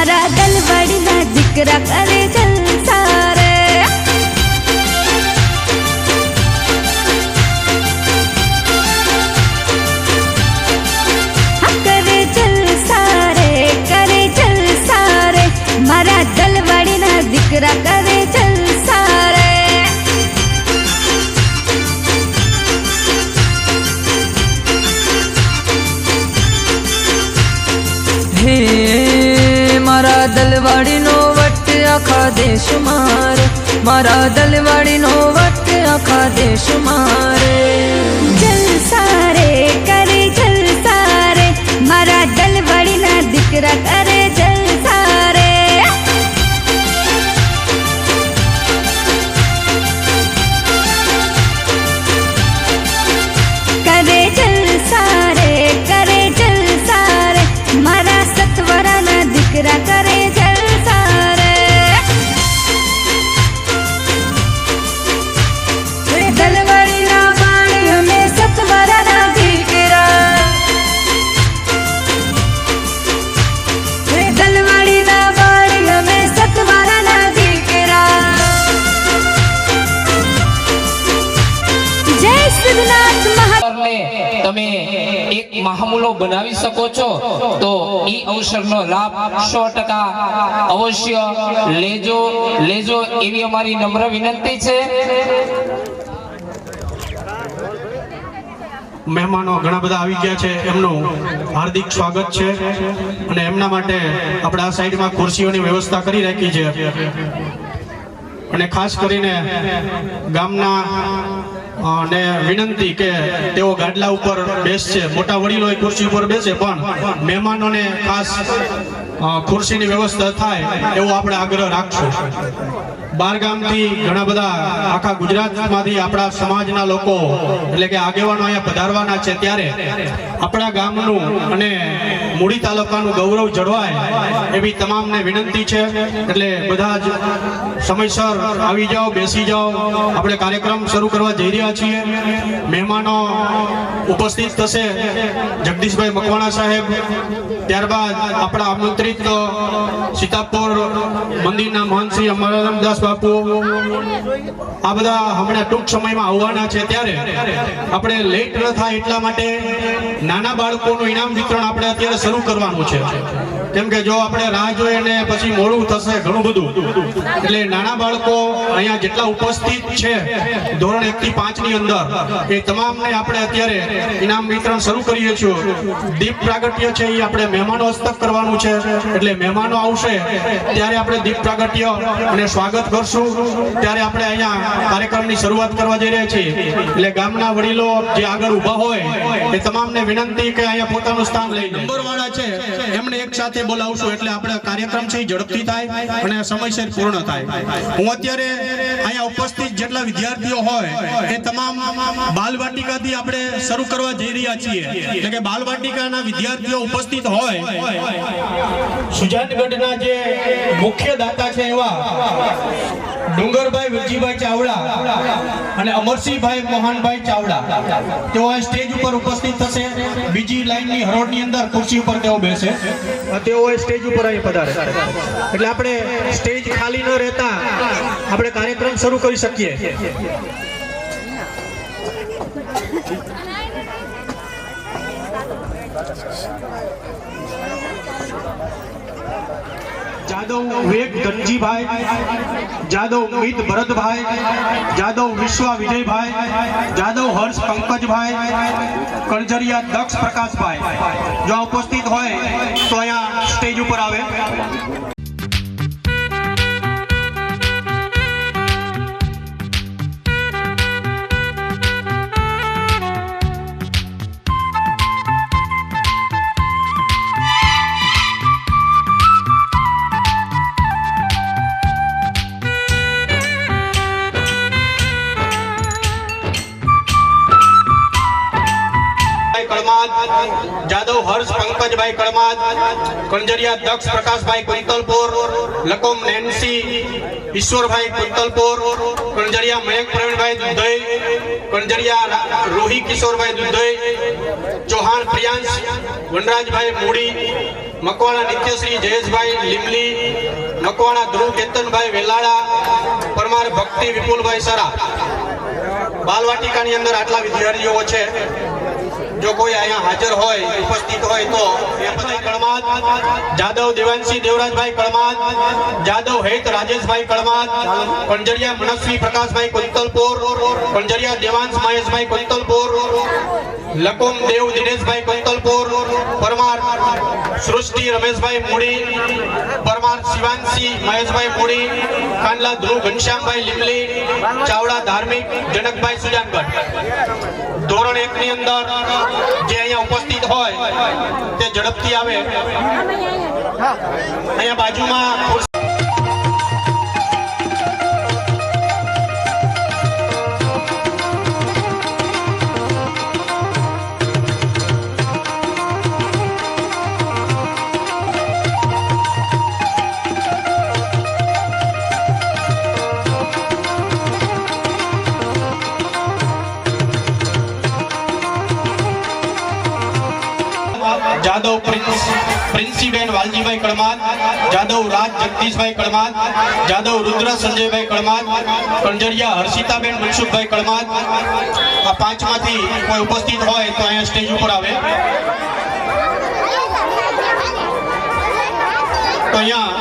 मारा दलवाड़ी ना जिक्रा करे जलसा रे। करे जलसा रे मारा दलवाड़ी ना जिक्रा करे जलसा रे। हे मारा दलवाड़ी नो वट आखा देश मारे, मारा दलवाड़ी नो वट आखा देश मारे। जलसा रे करे जलसा रे मारा दलवाड़ी ना दिकरा करे जलसा रे। करे जलसा रे मारा सतवरा ना दिकरा करे जलसा रे। दलवाड़ी ना बाणी हमें सतवरा ना दिकरा, दलवाड़ी ना बाणी हमें सतवरा ना दिकरा। जय सिद्धनाथ महा તમે એક મહામૂલો બનાવી શકો છો તો ઈ અવસરનો લાભ 100% અવશ્ય લેજો એવી અમારી નમ્ર વિનંતી છે। મહેમાનો ઘણા બધા આવી ગયા છે, એમનું હાર્દિક સ્વાગત છે અને એમના માટે આપણે આ સાઈડમાં ખુરશીઓની વ્યવસ્થા કરી રાખી છે અને ખાસ કરીને ગામના ને વિનંતી કે તેઓ ગાડલા ઉપર બેસશે, મોટા વડીલો ખુરશી ઉપર બેસે પણ મહેમાનોને ખાસ ખુરશીની વ્યવસ્થા થાય એવો આપણે આગ્રહ રાખશું। બાર ગામથી ઘણા બધા આખા ગુજરાતમાંથી આપણા સમાજના લોકો એટલે કે આગેવાનો અહીંયા પધારવાના છે, ત્યારે આપણા ગામનું અને મૂળી તાલુકાનું ગૌરવ જળવાય એવી તમામને વિનંતી છે। એટલે બધા જ સમયસર આવી જાઓ, બેસી જાઓ, આપણે કાર્યક્રમ શરૂ કરવા જઈ રહ્યા છીએ। મહેમાનો ઉપસ્થિત થશે, જગદીશભાઈ મકવાણા સાહેબ, ત્યારબાદ આપણા આમંત્રિત સીતાપુર મંદિરના મહંત શ્રી અમરદાસ બાપુ, આ બધા હમણાં ટૂંક સમયમાં આવવાના છે। ત્યારે આપણે લેટ ન થાય એટલા માટે નાના બાળકોનું ઇનામ વિતરણ આપણે અત્યારે શરૂ કરવાનું છે, કેમ કે જો આપણે રાહ જોઈએ ને પછી મોડું થશે ઘણું બધું, એટલે નાના બાળકો અહીંયા જેટલા ઉપસ્થિત છે ધોરણ 1 થી 5 ની અંદર એ તમામને આપણે અત્યારે ઇનામ વિતરણ શરૂ કરીએ છીએ। દીપ પ્રાગટ્ય છે એ આપણે મહેમાનો હસ્તક કરવાનું છે, એટલે મહેમાનો આવશે ત્યારે આપણે દીપ પ્રાગટ્ય અને સ્વાગત કરશું, ત્યારે આપણે અહીંયા કાર્યક્રમની શરૂઆત કરવા જઈ રહ્યા છીએ। એટલે ગામના વડીલો જે આગળ ઊભા હોય એ તમામને વિનંતી કે અહીંયા પોતાનું સ્થાન લઈ નંબરવાળા છે એમને એક સાથે બોલાવશું, એટલે આપણે કાર્યક્રમ છે ઝડપથી થાય અને સમયસર પૂર્ણ થાય। હું અત્યારે અહીંયા ઉપસ્થિત જેટલા વિદ્યાર્થીઓ હોય એ તમામ બાલવાટિકાથી આપણે શરૂ કરવા જઈ રહ્યા છીએ, એટલે કે બાલવાટિકાના વિદ્યાર્થીઓ ઉપસ્થિત હોય, સુજાનગઢના જે મુખ્ય દાતા છે એવા ડુંગરભાઈ વિરજીભાઈ ચાવડા અને અમરસિંહભાઈ મોહનભાઈ ચાવડા તેઓ આ સ્ટેજ ઉપર ઉપસ્થિત થશે। બીજી લાઈનની હરોળની અંદર ખુરશી ઉપર તેઓ બેસે, તેઓ સ્ટેજ ઉપર અહીં પધારે, એટલે આપણે સ્ટેજ ખાલી ન રહેતા આપણે કાર્યક્રમ શરૂ કરી શકીએ। જાદવ વિવેક ધનજીભાઈ, જાદવ મિત ભરતભાઈ, જાદવ વિશ્વા વિજયભાઈ, જાદવ હર્ષ પંકજભાઈ, કણજરિયા દક્ષ પ્રકાશભાઈ જો ઉપસ્થિત હોય તો અહીંયા સ્ટેજ ઉપર આવે। જાદવ હર્ષ પંકજભાઈ કળમાદ, કણજરિયા દક્ષ પ્રકાશભાઈ કુંતલપુર, લકોમ નેન્સી ઈશ્વરભાઈ કુંતલપુર, કણજરિયા મયંક પ્રવીણભાઈ દુધઈ, કણજરિયા રોહી કિશોરભાઈ દુધઈ, ચૌહાણ પ્રિયાંશ, વનરાજભાઈ મૂડી, મકવાણા નિત્યશ્રી જયેશભાઈ લીમલી, મકવાણા ધ્રુવ કેતનભાઈ વેલાળા, પરમાર ભક્તિ વિપુલભાઈ સરા. બાલવાટિકાની અંદર આટલા વિદ્યાર્થીઓ છે. જો કોઈ અહીંયા હાજર હોય, ઉપસ્થિત હોય તો એ કળમાદ, જાદવ દેવાંશી દેવરાજભાઈ કળમાદ, જાદવ હેત રાજેશભાઈ કળમાદ, કંજરિયા મનસ્વી પ્રકાશભાઈ કુંતલપુર, કંજરિયા દેવાંશ મહેશભાઈ કુંતલપુર, લકુમ દેવ દિનેશભાઈ કુંતલપુર, પરમાર સૃષ્ટિ રમેશભાઈ મૂડી, પરમાર શિવાંશી મહેશભાઈ મૂડી, કાંડલા ધ્રુવ ઘનશ્યામભાઈ લીમલી, ચાવડા ધાર્મિક જનકભાઈ સુજાનગઢ. ધોરણ 1 ની અંદર જે અહીંયા ઉપસ્થિત હોય તે ઝડપથી આવે. અહીંયા બાજુમાં જાદવ પ્રિન્સીબેન વાલજીભાઈ કળમાદ, જાદવ રાજ જગદીશભાઈ કળમાદ, જાદવ રુદ્ર સંજયભાઈ કળમાદ, કંજરિયા હર્ષિતાબેન મનસુખભાઈ કળમાદ. આ પાંચમાંથી કોઈ ઉપસ્થિત હોય તો અહીંયા સ્ટેજ ઉપર આવે. તો અહીંયા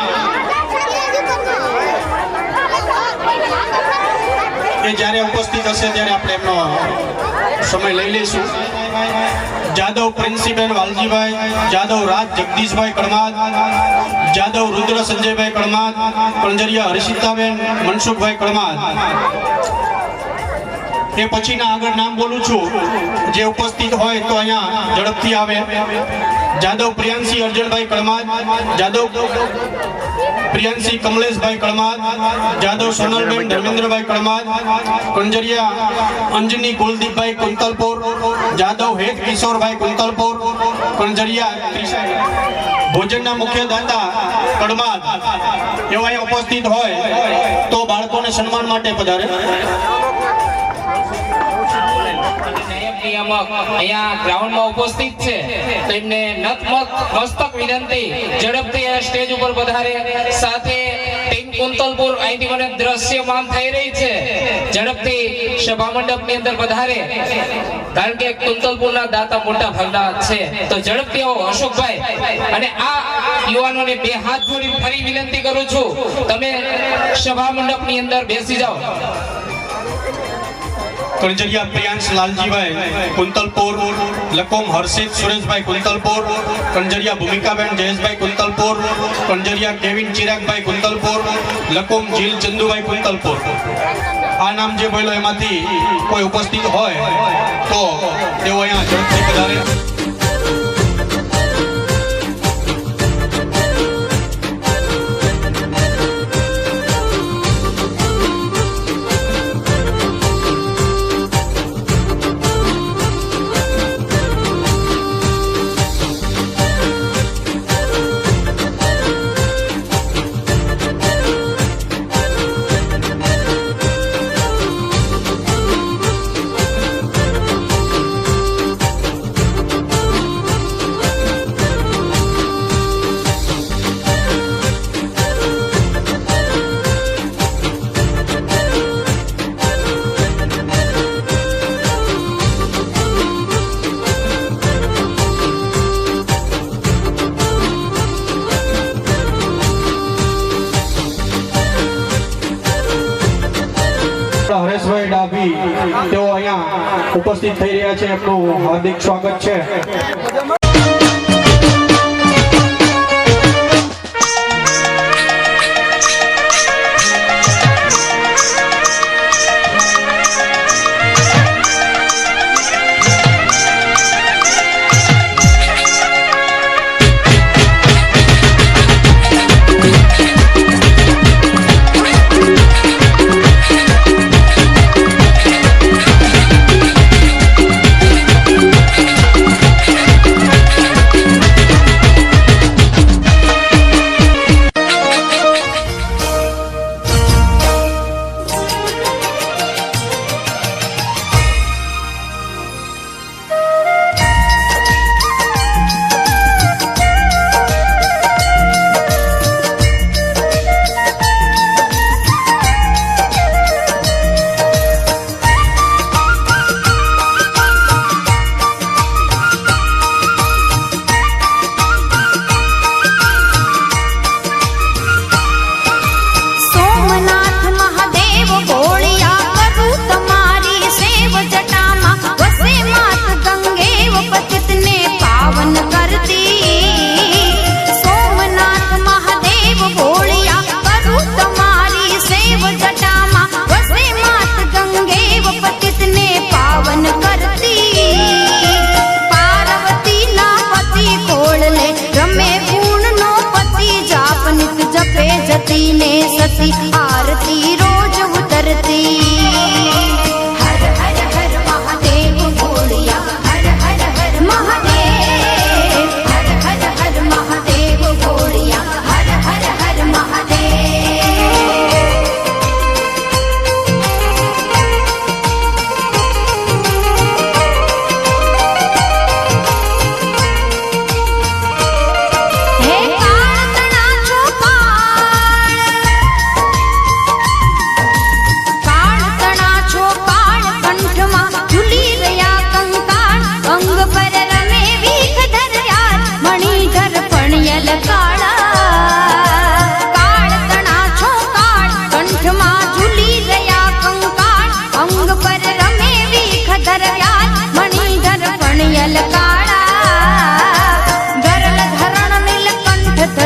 એ જ્યારે ઉપસ્થિત હશે ત્યારે આપણે એમનો સમય લઈ લઈશું. જાદવ પ્રિન્સીબેન વાલજીભાઈ, જાદવ રાજ જગદીશભાઈ કળમાદ, જાદવ રુદ્ર સંજયભાઈ કળમાદ, કંજરિયા હર્ષિતાબેન મનસુખભાઈ કળમાદ. એ પછીના આગળ નામ બોલું છું. જે ઉપસ્થિત હોય તો અહીંયા ઝડપથી આવે. જાદવ પ્રિયાંશી અર્જુનભાઈ કળમાદ, જાદવ પ્રિયાંશી કમલેશભાઈ કળમાદ, જાદવ સોનલબેન ધર્મેન્દ્રભાઈ કળમાદ, કંજરિયા અંજની કુલદીપભાઈ કુંતલપુર, જાદવ હેત કિશોરભાઈ કુંતલપુર, કંજરિયા ભોજનના મુખ્ય દાતા કળમાદ. એવા અહીંયા ઉપસ્થિત હોય તો બાળકોને સન્માન માટે પધારે. અહીંયા ગ્રાઉન્ડમાં ઉપસ્થિત છે તો એમને નતમસ્તક વિનંતી ઝડપથી આ સ્ટેજ ઉપર પધારે. સાથે ટીમ કુંતલપુર અહીંથી મને દ્રશ્યમાન થઈ રહી છે, ઝડપથી સભા મંડપની અંદર પધારે. કારણ કે કુંતલપુરના દાતા મોટા ભાગના છે તો ઝડપથી આવો અશોકભાઈ. અને આ યુવાનોને બે હાથ જોડી ફરી વિનંતી કરું છું, તમે સભા મંડપની અંદર બેસી જાઓ. કંજરિયા પ્રિયાંશ લાલજીભાઈ કુંતલપુર, લકોમ હર્ષિત સુરેશભાઈ કુંતલપુર, કંજરિયા ભૂમિકાબેન જયેશભાઈ કુંતલપુર, કંજરિયા કેવિન ચિરાગભાઈ કુંતલપુર, લકોમ જીલ ચંદુભાઈ કુંતલપુર. આ નામ જે બોલ્યો એમાંથી કોઈ ઉપસ્થિત હોય તો તેઓ અહીંયા ઝડપથી પધારે. હરેશભાઈ ડાભી તેઓ અહીંયા ઉપસ્થિત થઈ રહ્યા છે. એમનું હાર્દિક સ્વાગત છે.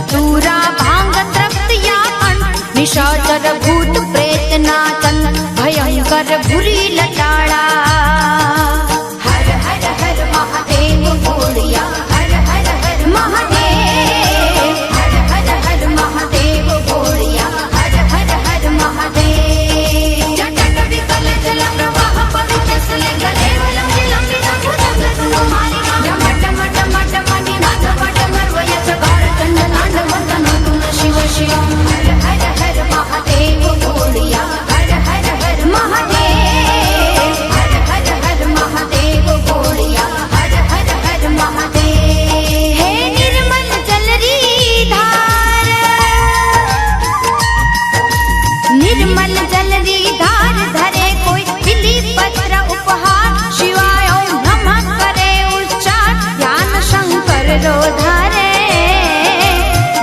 धतूरा भांग तृप्त यापन निशाचर भूत प्रेत नाचन भयंकर भूरी लटाड़ा हर हर हर महादेव बोलिया हर हर हर महादेव हर हर हर महादेव बोलिया हर हर हर महादेव जटक विकल जल प्रवाह पवित्रसले गले लंबी लंबी नागुदंग मारी जमट मट मट मणि नाद मट मर्वय चकार चंड नाद वंदन तुम शिव शिव हर हर हर महादेव बोलिया हर हर हर महादेव हर हर हर महादेव बोलिया हर हर हर महादेव हे निर्मल जलरी धार निर्मल जलरी धार धरे कोई बिली पत्र उपहार शिवाय ओम नमः करे उच्चार ध्यान शंकर रो धारे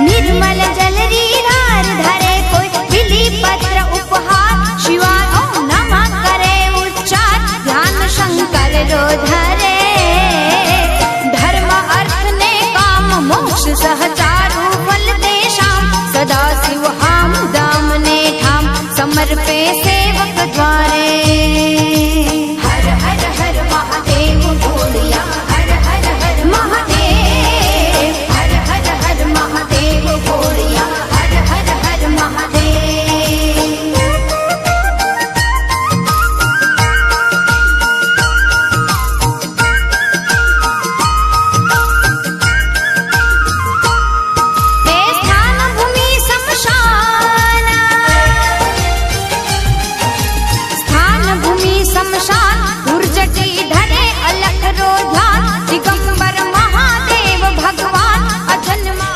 निर्मल जलरी धार धरे कोई बिली पत्र उपहार शिवाय ओम नमः करे उच्चार ध्यान शंकर रो धरे धर्म अर्थ ने काम मोक्ष सहचारु फल देशाम सदा शिव हाम दाम ने ठाम समर्पे सेवक द्वारे हर हर हर महादेव बोलिया हर हर हर महादेव हर हर हर महादेव बोलिया हर हर हर महादेव हे स्थान भूमि शमशान स्थान भूमि शमशान उर्जटी धरे अलख रो ध्यान दिगंबर महादेव भगवान अजन्मा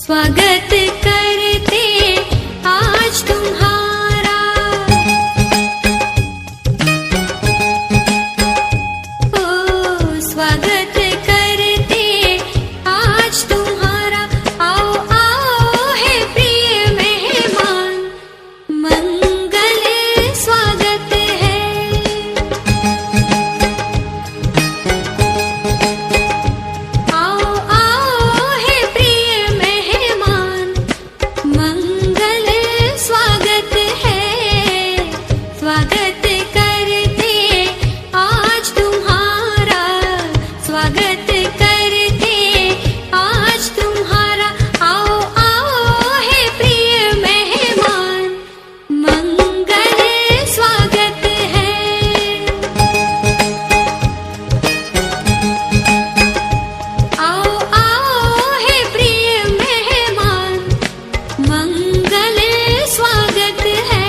स्वागत करते आज तुम्हारा ओ स्वागत करते आज तुम्हारा आओ आओ है प्रिय मेहमान मंगल स्वागत है आओ आओ है प्रिय मेहमान मंगल स्वागत है स्वागत करते आज तुम्हारा स्वागत करते आज तुम्हारा आओ आओ है प्रिय मेहमान मंगल स्वागत है आओ आओ है प्रिय मेहमान मंगल स्वागत है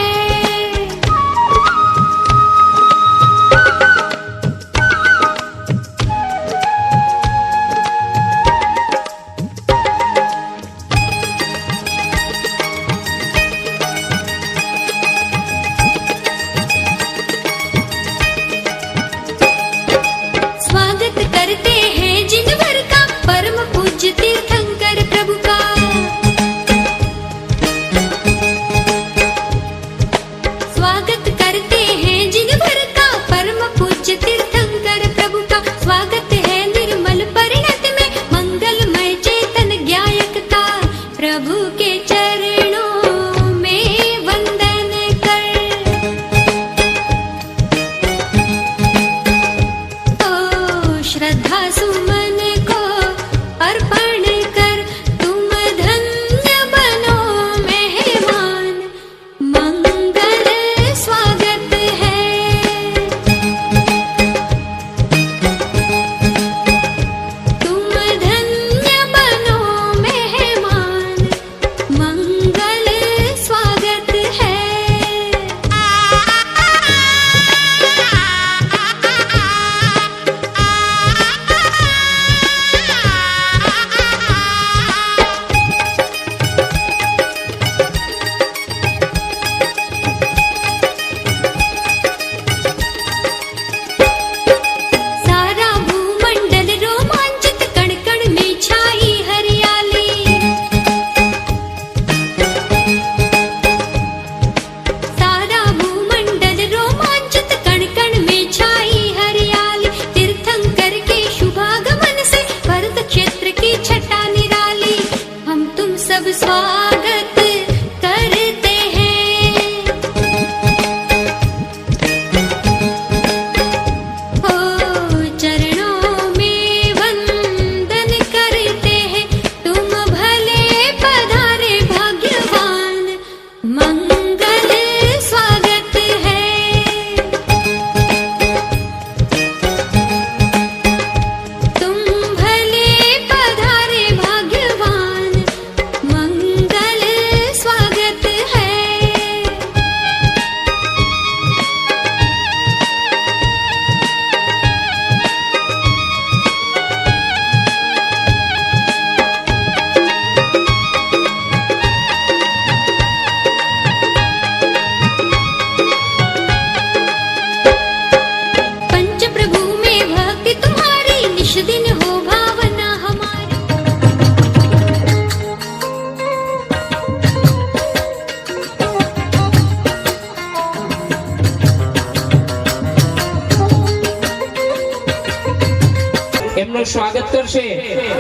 એમનું સ્વાગત કરશે.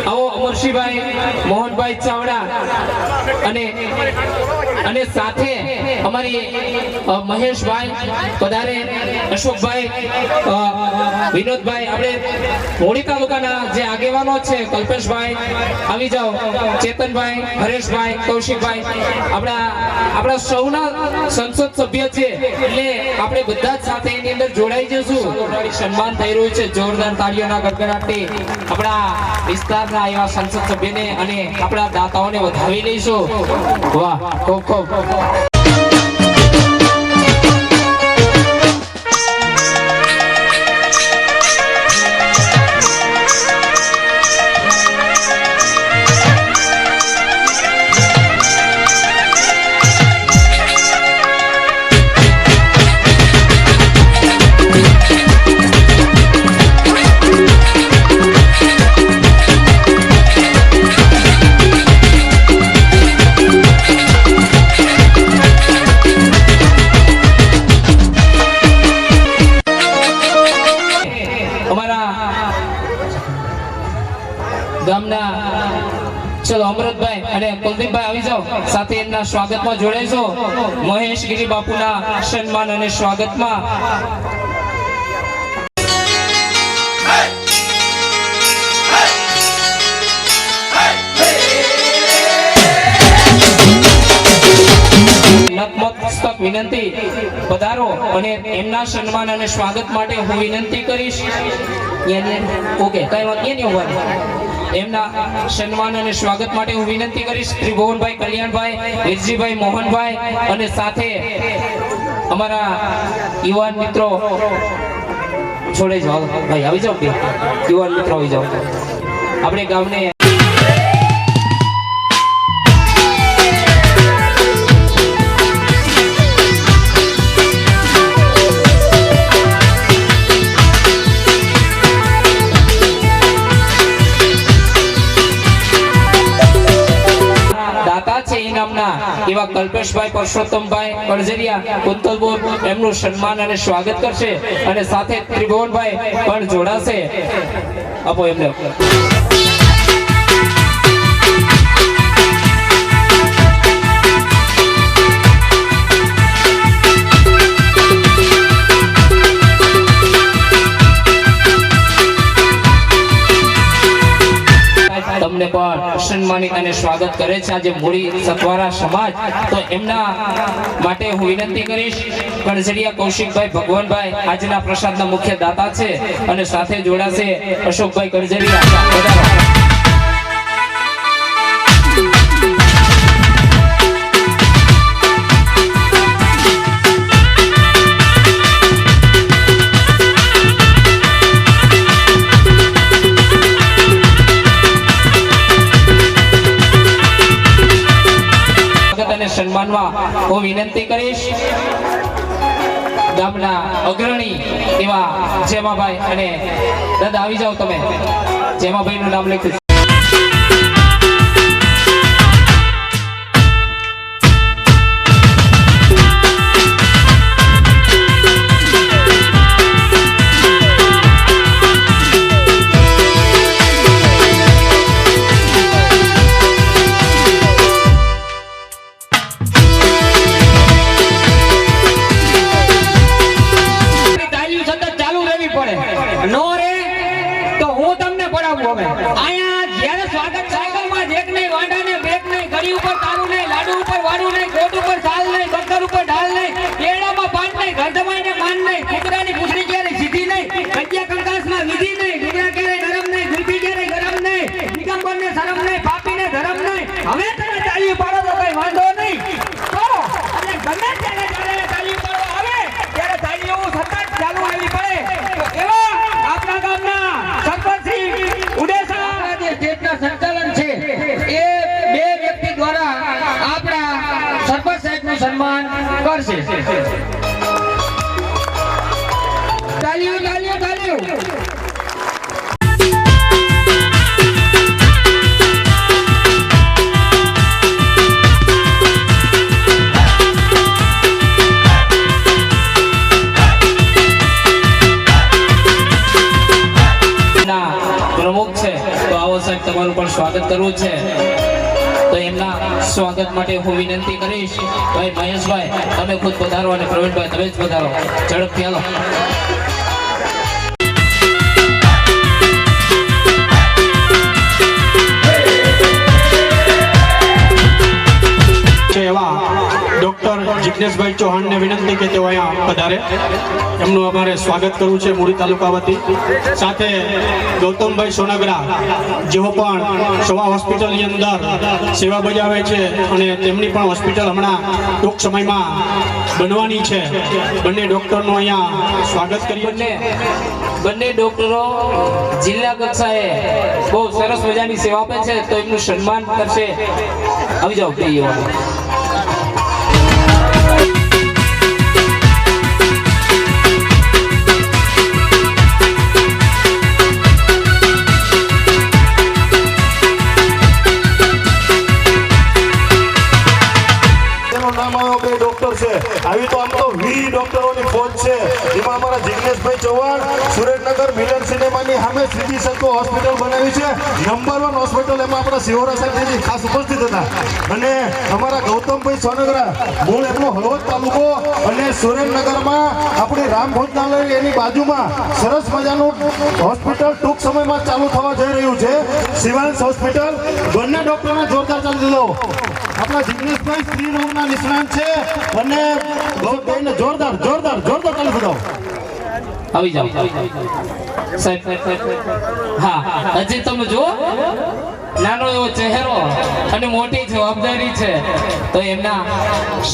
આવો અમરસિંહભાઈ મોહનભાઈ ચાવડા અને સાથે અમારી મહેશભાઈ પધારે, અશોકભાઈ, વિનોદભાઈ, આપણે હોળી તાલુકાના જે આગેવાનો છે, કલ્પેશભાઈ આવી જાઓ, ચેતનભાઈ, હરેશભાઈ, કૌશિકભાઈ, આપણા સૌના સંસદ સભ્ય છે એટલે આપણે બધા જ સાથે એની અંદર જોડાઈ જશું. સન્માન થઈ રહ્યું છે જોરદાર તાળીઓના ગડગડાટથી આપણા વિસ્તારના એવા સંસદ સભ્યને અને આપણા દાતાઓને વધાવી લઈશું. વાહ, ખૂબ ખૂબ ગામના ચલો અમૃતભાઈ અને કુલદીપભાઈ આવી જાઓ, સાથે એમના સ્વાગતમાં જોડાઈશો. મહેશ ગિરી બાપુના સન્માન અને સ્વાગતમાં નતમસ્તક વિનંતી પધારો અને એમના સન્માન અને સ્વાગત માટે હું વિનંતી કરીશ. ઓકે, કઈ વાત નહીં હોવાની. એમના સન્માન અને સ્વાગત માટે હું વિનંતી કરીશ ત્રિભુવનભાઈ, કલ્યાણભાઈ, વિરજીભાઈ, મોહનભાઈ અને સાથે અમારા યુવાન મિત્રો છોડે જાઓ. ભાઈ આવી જાઓ, યુવાન મિત્રો આવી જાઓ. આપણે ગામને એવા કલ્પેશભાઈ, પરસોત્તમભાઈ કડજરિયા, કુંતલપુર એમનું સન્માન અને સ્વાગત કરશે અને સાથે ત્રિભુવનભાઈ પણ જોડાશે. આપો એમને. તમને પણ સન્માનિત અને સ્વાગત કરે છે આજે મૂળી સતવારા સમાજ. તો એમના માટે હું વિનંતી કરીશ કણઝડિયા કૌશિકભાઈ, ભગવાનભાઈ આજના પ્રસાદના મુખ્ય દાતા છે અને સાથે જોડાશે અશોકભાઈ કણઝડિયા. સન્માનમાં હું વિનંતી કરીશ ગામના અગ્રણી એવા જેમાભાઈ અને દાદા આવી જાઓ. તમે જેમાભાઈ નું નામ લખ્યું. સન્માન કરશે. તાલીઓ તાલીઓ તાલીઓ. પ્રમુખ સ્વાગત કરવું છે તો એમના સ્વાગત માટે હું વિનંતી કરીશ ભાઈ મહેશભાઈ તમે ખુદ પધારો અને પ્રવીણભાઈ તમે જ પધારો ઝડપથી હાલો. એવા ડોક્ટર જિગ્નેશભાઈ ચૌહાણને વિનંતી કે તેઓ અહીંયા પધારે. એમનું અમારે સ્વાગત કરવું છે મૂળી તાલુકા વતી. સાથે ગૌતમભાઈ સોનગરા જેઓ પણ સવા હોસ્પિટલની અંદર સેવા બજાવે છે અને તેમની પણ હોસ્પિટલ હમણાં ટૂંક સમયમાં બનવાની છે. બંને ડોક્ટરનું અહીંયા સ્વાગત કરીએ. બંને ડોક્ટરો જિલ્લા કક્ષાએ બહુ સરસ મજાની સેવા આપે છે તો એમનું સન્માન કરશે. આવી જાઓ પ્રિય. આવી તો આમ તો 20 ડોક્ટરોની ફોજ છે. એમાં અમારા જિગ્નેશભાઈ ચૌહાણ સુરેન્દ્રનગર મિલન સિનેમાની સામે શ્રીજી સંતો હોસ્પિટલ બનાવી છે. Number 1 hospital. એમાં આપણા શિવરા સાહેબજી ખાસ ઉપસ્થિત હતા. અને અમારા ગૌતમભાઈ સોનગરા મૂળ એમનો હળવદ તાલુકો અને સુરેન્દ્રનગરમાં આપણી રામ ભોજનાલય એની બાજુમાં સરસ મજાનું હોસ્પિટલ ટૂંક સમયમાં ચાલુ થવા જઈ રહ્યું છે. સિવાન્સ હોસ્પિટલ. બંને ડોક્ટરને જોરદાર ચાલી દીધો. આપણા જિગ્નેશભાઈ સ્ત્રી રોગના નિષ્ણાંત છે અને ગૌતમને જોરદાર જોરદાર જોરદાર ચાલી દીધો. આવી જાઓ સાહેબ. હા હજી તમે જુઓ નાનો એવો ચહેરો અને મોટી જવાબદારી છે તો એમના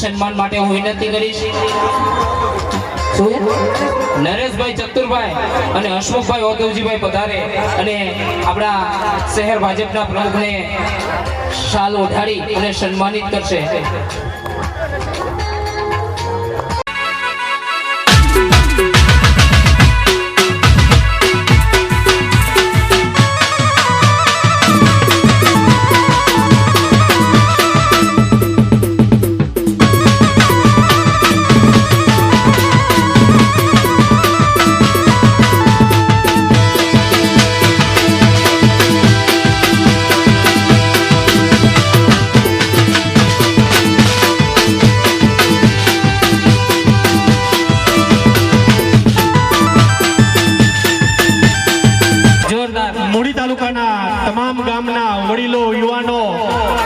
સન્માન માટે હું વિનંતી કરીશ. નરેશભાઈ ચતુરભાઈ અને હસમુખભાઈ ઓધવજીભાઈ પધારે અને આપણા શહેર ભાજપના પ્રમુખને શાલ ઓઢાડી અને સન્માનિત કરશે. તમામ ગામના વડીલો યુવાનો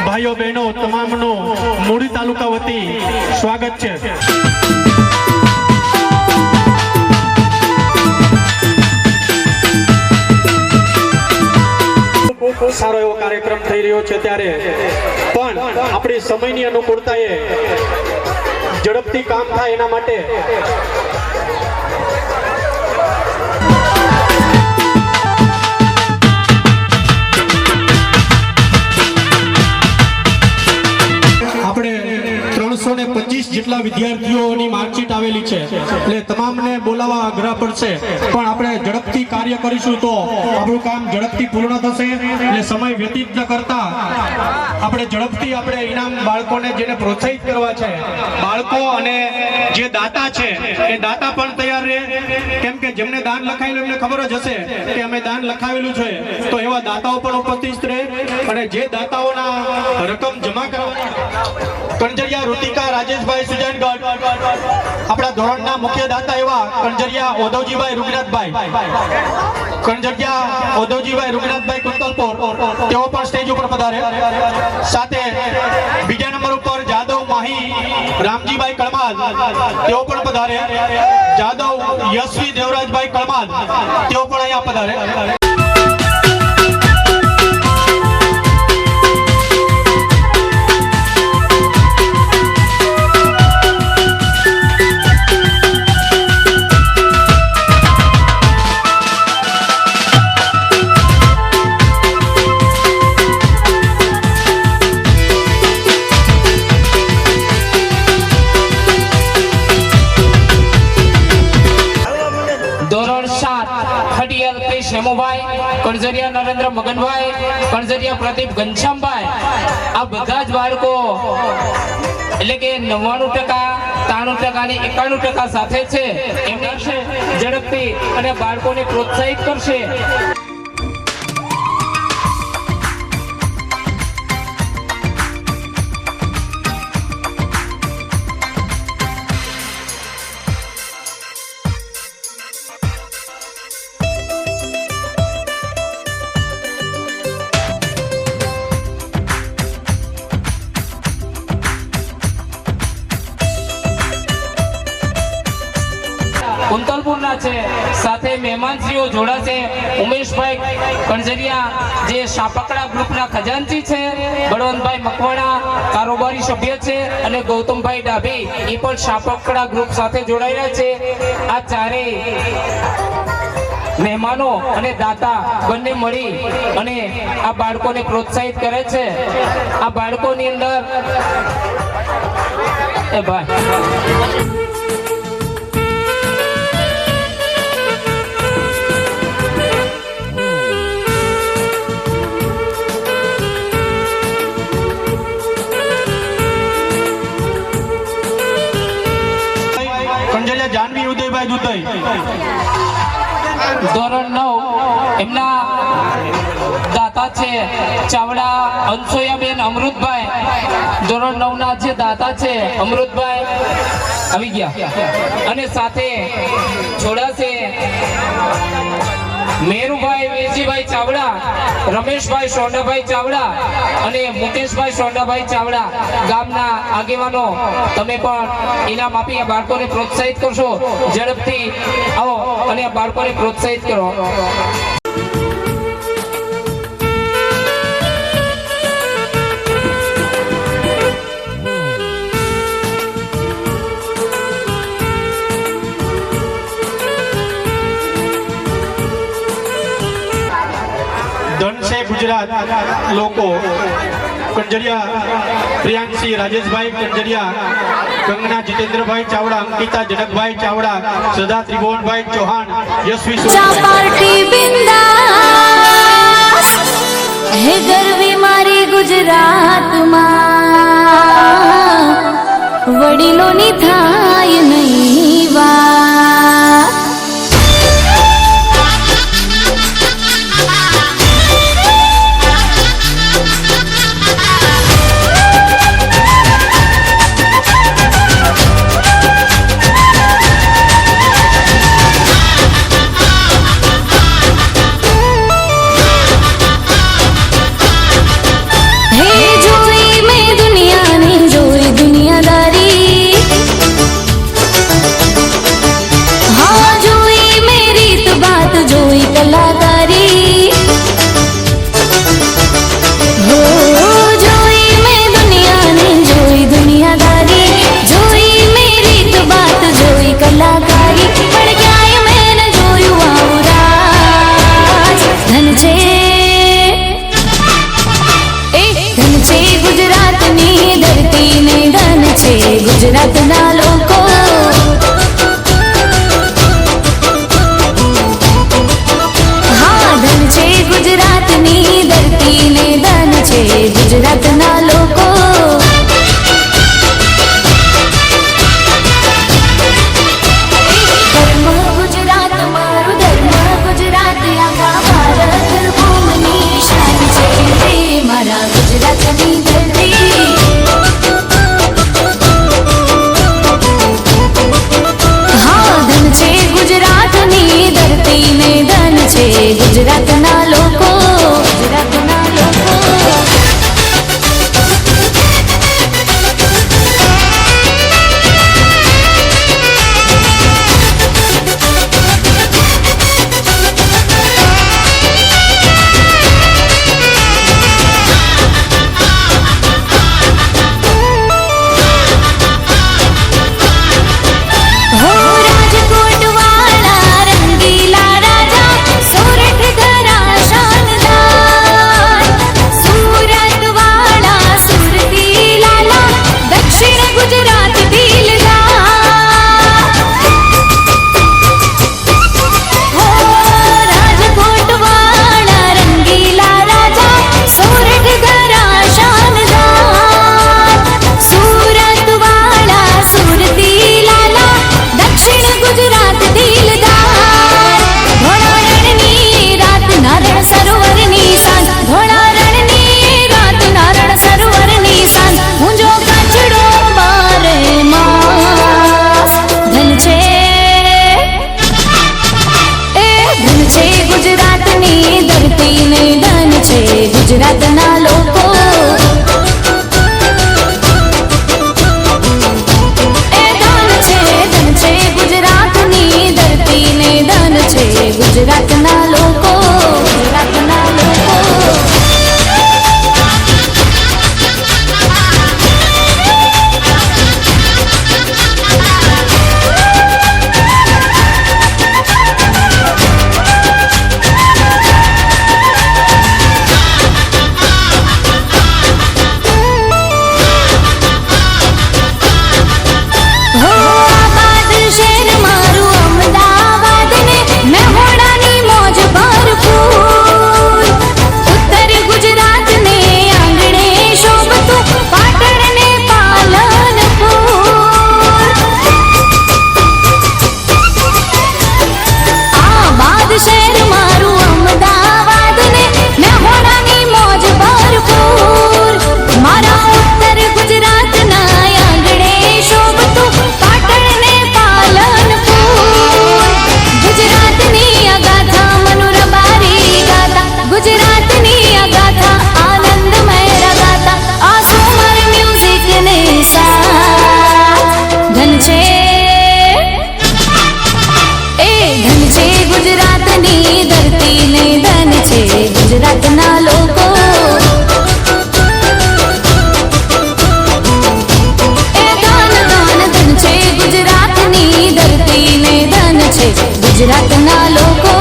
ભાઈઓ બહેનો તમામનું મૂળી તાલુકા વતી સ્વાગત છે. સારો એવો કાર્યક્રમ થઈ રહ્યો છે ત્યારે પણ આપણી સમયની અનુકૂળતાએ ઝડપથી કામ થાય એના માટે આપણે 325 જેટલા વિદ્યાર્થીઓની માર્કશીટ આવેલી છે એટલે તમામને બોલાવવા આગ્રહ પડશે પણ આપણે ઝડપથી કાર્ય કરીશું તો આપણું કામ ઝડપથી પૂર્ણ થશે. એટલે સમય વ્યતીત ન કરતા આપણે ઝડપથી આપણે ઇનામ બાળકોને જેને પ્રોત્સાહિત કરવા છે બાળકો અને જે દાતા છે એ દાતા પણ તૈયાર રહે. કેમ કે જેમને દાન લખાયેલું એમને ખબર જ હશે કે અમે દાન લખાવેલું છે તો એવા દાતાઓ પણ ઉપસ્થિત રહે. અને જે દાતાઓના રકમ જમા કરવાના કંજરિયા ઋતિકા રાજેશભાઈ સુજનગઢ આપણા ધોરણના મુખ્ય દાતા એવા કંજરિયા ઓધવજીભાઈ રૂગનાથભાઈ કુંતલપોર તેઓ પણ સ્ટેજ ઉપર પધારે. સાથે બીજા નંબર ઉપર જાદવ માહી રામજીભાઈ કળમાલ તેઓ પણ પધારે. જાદવ યશવી દેવરાજભાઈ કળમાલ તેઓ પણ અહીંયા પધારે. કણઝરિયા નરેન્દ્ર મગનભાઈ, કણઝરિયા પ્રદીપ ઘનશ્યામભાઈ, આ બધા જ બાળકો એટલે કે 99%, 93% અને 91% સાથે છે. એમના ઝડપથી અને બાળકોને પ્રોત્સાહિત કરશે. કુંતલપુરના છે. સાથે મહેમાનશ્રીઓ જોડાશે. ઉમેશભાઈ કણજરિયા જે શાપકડા ગ્રુપના ખજાનચી છે, બળવંતભાઈ મકવાણા કારોબારી સભ્ય છે, અને ગૌતમભાઈ ડાભી એ પણ શાપકડા ગ્રુપ સાથે જોડાયેલા છે. આ ચારેય મહેમાનો અને દાતા બંને મળી અને આ બાળકોને પ્રોત્સાહિત કરે છે. આ બાળકોની અંદર એ ભાઈ કંજલિયા જાનવી ઉદયભાઈ દુધઈ. ધોરણ 9 એમના દાતા છે ચાવડા અંસોયાબેન અમૃતભાઈ. ધોરણ 9 ના જે દાતા છે અમૃતભાઈ આવી ગયા. અને સાથે જોડાશે મેરુભાઈ વેજીભાઈ ચાવડા, રમેશભાઈ સોંડાભાઈ ચાવડા અને મુકેશભાઈ સોંડાભાઈ ચાવડા ગામના આગેવાનો. તમે પણ ઇનામ આપી આ બાળકોને પ્રોત્સાહિત કરશો. ઝડપથી આવો અને આ બાળકોને પ્રોત્સાહિત કરો. ધનસે ગુજરાત લોકો કંજરિયા પ્રિયાંશી રાજેશભાઈ કંજરિયા, કંગના જીતેન્દ્રભાઈ ચાવડા, અંકિતા જનકભાઈ ચાવડા, સદા ત્રિભુવનભાઈ ચૌહાણ, યશવી પાર્ટી બિંદાસ હે ગરવી મારી ગુજરાતમાં વડીલોની થાય નહીં વાત. ગુજરાતના લોકો હા ધન છે ગુજરાતની ધરતીને ધન છે ગુજરાતના લોકો. ધર્મ ગુજરાત મારું ધર્મ ગુજરાત આખા ભારત ભૂમિની શાન છે મારા ગુજરાતની ધરતી. ગુજરાતના લોકો ગુજરાતના લોકો ગુજરાતના લોકો એ ધન છે ગુજરાતની ગુજરાતના લોકો, ગુજરાતના લોકો. ગુજરાતના લોકો, એ દાન દાન ધન છે ગુજરાતની ધરતીને ધન છે ગુજરાતના લોકો.